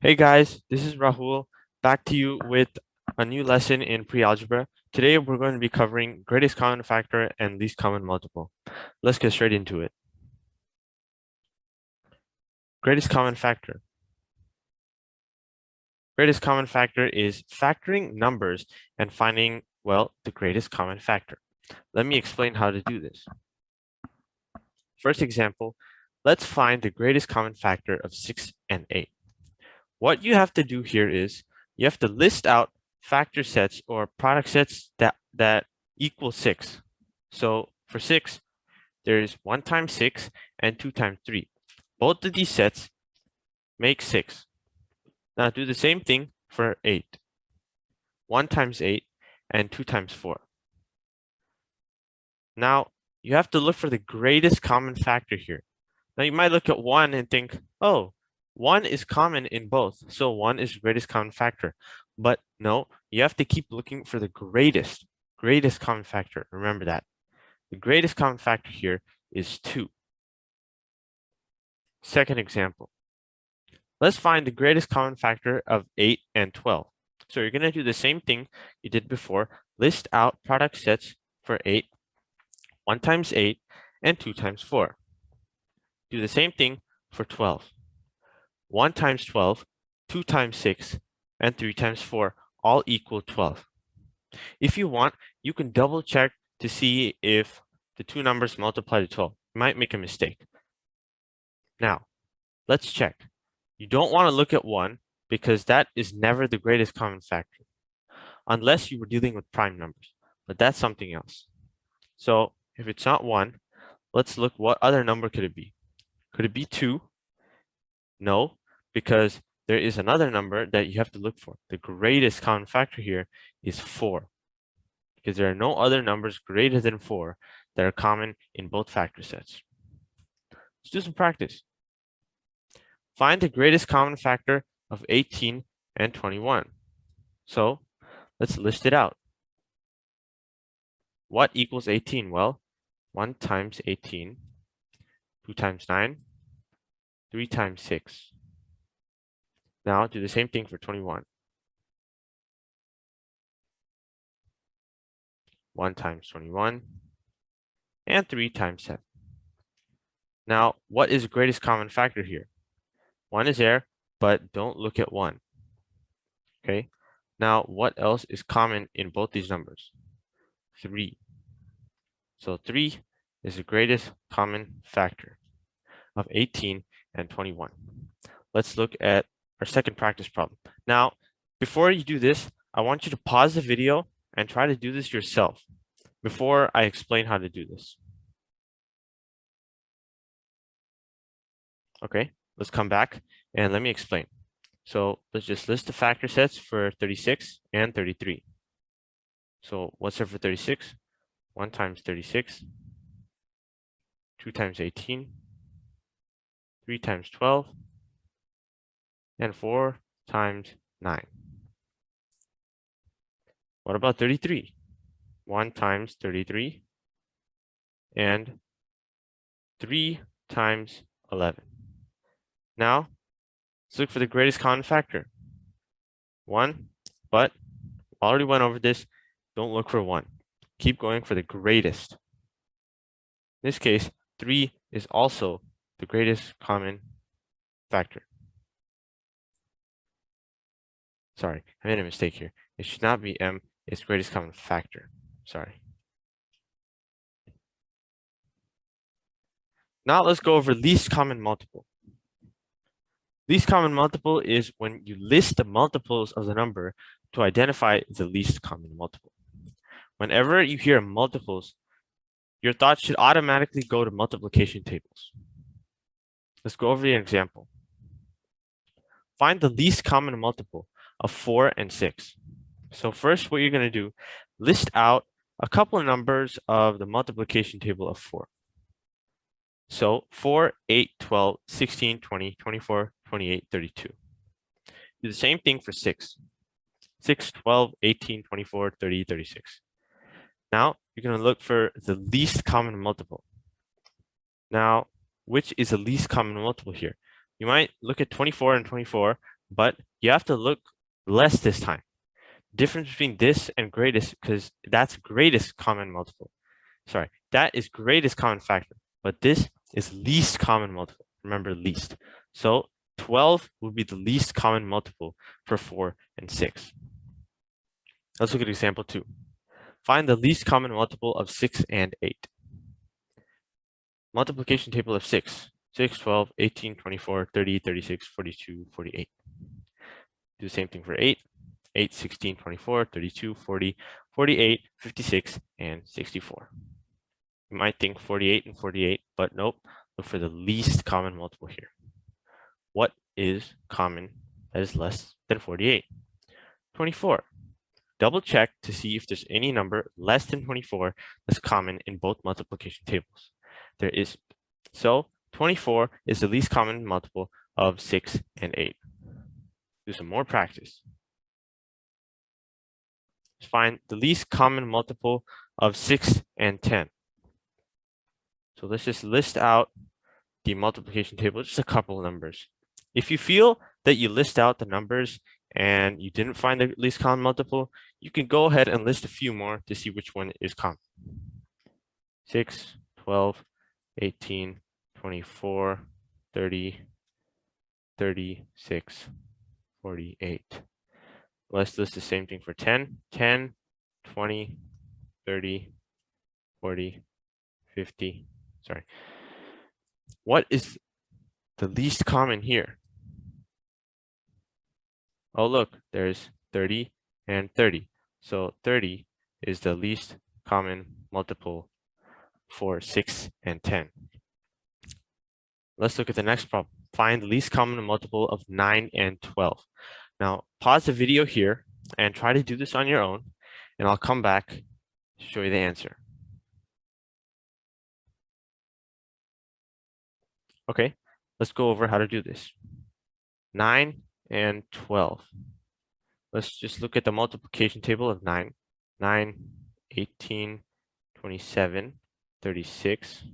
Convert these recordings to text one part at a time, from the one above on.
Hey guys, this is Rahul, back to you with a new lesson in pre-algebra. Today we're going to be covering greatest common factor and least common multiple. Let's get straight into it. Greatest common factor. Greatest common factor is factoring numbers and finding, well, the greatest common factor. Let me explain how to do this. First example, let's find the greatest common factor of 6 and 8. What you have to do here is you have to list out factor sets or product sets that equal 6. So for 6, there is 1 times 6 and 2 times 3. Both of these sets make 6. Now do the same thing for 8. 1 times 8 and 2 times 4. Now you have to look for the greatest common factor here. Now you might look at 1 and think, oh, 1 is common in both, so 1 is the greatest common factor. But no, you have to keep looking for the greatest common factor. Remember that. The greatest common factor here is 2. Second example. Let's find the greatest common factor of 8 and 12. So you're going to do the same thing you did before. List out product sets for 8, 1 times 8, and 2 times 4. Do the same thing for 12. 1 times 12, 2 times 6, and 3 times 4 all equal 12. If you want, you can double check to see if the two numbers multiply to 12. You might make a mistake. Now, let's check. You don't want to look at 1 because that is never the greatest common factor, unless you were dealing with prime numbers, but that's something else. So if it's not 1, let's look what other number could it be. Could it be 2? No, because there is another number that you have to look for. The greatest common factor here is 4, because there are no other numbers greater than 4 that are common in both factor sets. Let's do some practice. Find the greatest common factor of 18 and 21. So let's list it out. What equals 18? Well, 1 times 18, 2 times 9, 3 times 6. Now do the same thing for 21. 1 times 21, and 3 times 7. Now, what is the greatest common factor here? 1 is there, but don't look at 1. Okay? Now, what else is common in both these numbers? 3. So 3 is the greatest common factor of 18 and 21. Let's look at our second practice problem. Now, before you do this, I want you to pause the video and try to do this yourself before I explain how to do this. Okay, let's come back and let me explain. So let's just list the factor sets for 36 and 33. So what's there for 36? 1 times 36, 2 times 18, 3 times 12, and 4 times 9. What about 33? 1 times 33, and 3 times 11. Now, let's look for the greatest common factor. 1, but already went over this. Don't look for 1. Keep going for the greatest. In this case, 3 is also the greatest common factor. Sorry, I made a mistake here. It should not be M, it's greatest common factor. Sorry. Now let's go over least common multiple. Least common multiple is when you list the multiples of the number to identify the least common multiple. Whenever you hear multiples, your thoughts should automatically go to multiplication tables. Let's go over the example. Find the least common multiple of 4 and 6. So first, what you're going to do, list out a couple of numbers of the multiplication table of 4. So 4, 8, 12, 16, 20, 24, 28, 32. Do the same thing for 6. 6, 12, 18, 24, 30, 36. Now, you're going to look for the least common multiple. Now, which is the least common multiple here? You might look at 24 and 24, but you have to look less this time. Difference between this and greatest, because that's greatest common multiple. Sorry, that is greatest common factor, but this is least common multiple. Remember, least. So 12 would be the least common multiple for 4 and 6. Let's look at example 2. Find the least common multiple of 6 and 8. Multiplication table of 6. 6, 12, 18, 24, 30, 36, 42, 48. Do the same thing for 8. 8, 16, 24, 32, 40, 48, 56, and 64. You might think 48 and 48, but nope. Look for the least common multiple here. What is common that is less than 48? 24. Double check to see if there's any number less than 24 that's common in both multiplication tables. There is. So 24 is the least common multiple of 6 and 8. Do some more practice. Let's find the least common multiple of 6 and 10. So let's just list out the multiplication table, just a couple of numbers. If you feel that you list out the numbers and you didn't find the least common multiple, you can go ahead and list a few more to see which one is common. 6, 12, 18, 24, 30, 36, 48. Let's list the same thing for 10, 10, 20, 30, 40, 50. Sorry. What is the least common here? Oh, look, there's 30 and 30. So 30 is the least common multiple for 6 and 10. Let's look at the next problem. Find the least common multiple of 9 and 12. Now, pause the video here and try to do this on your own, and I'll come back to show you the answer. Okay, let's go over how to do this. 9 and 12. Let's just look at the multiplication table of 9. 9, 18, 27, 36,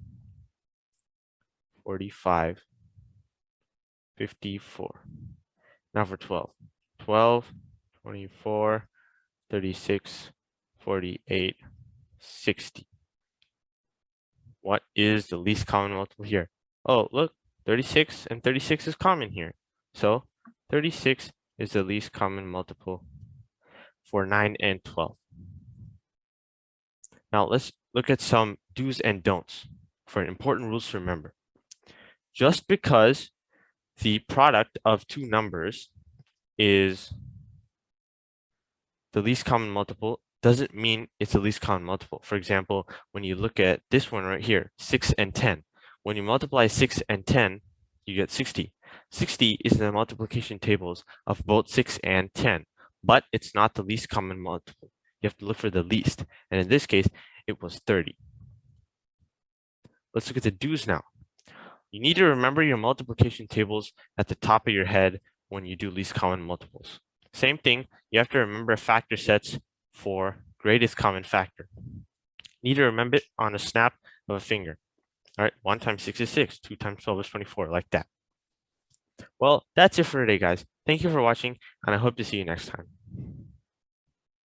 45, 54. Now for 12. 12, 24, 36, 48, 60. What is the least common multiple here? Oh, look, 36 and 36 is common here. So 36 is the least common multiple for 9 and 12. Now let's look at some do's and don'ts for important rules to remember. Just because the product of two numbers is the least common multiple doesn't mean it's the least common multiple. For example, when you look at this one right here, 6 and 10. When you multiply 6 and 10, you get 60. 60 is in the multiplication tables of both 6 and 10, but it's not the least common multiple. You have to look for the least, and in this case, it was 30. Let's look at the do's now. You need to remember your multiplication tables at the top of your head when you do least common multiples. Same thing, you have to remember factor sets for greatest common factor. You need to remember it on a snap of a finger. All right, 1 times 6 is 6, 2 times 12 is 24, like that. Well, that's it for today, guys. Thank you for watching, and I hope to see you next time.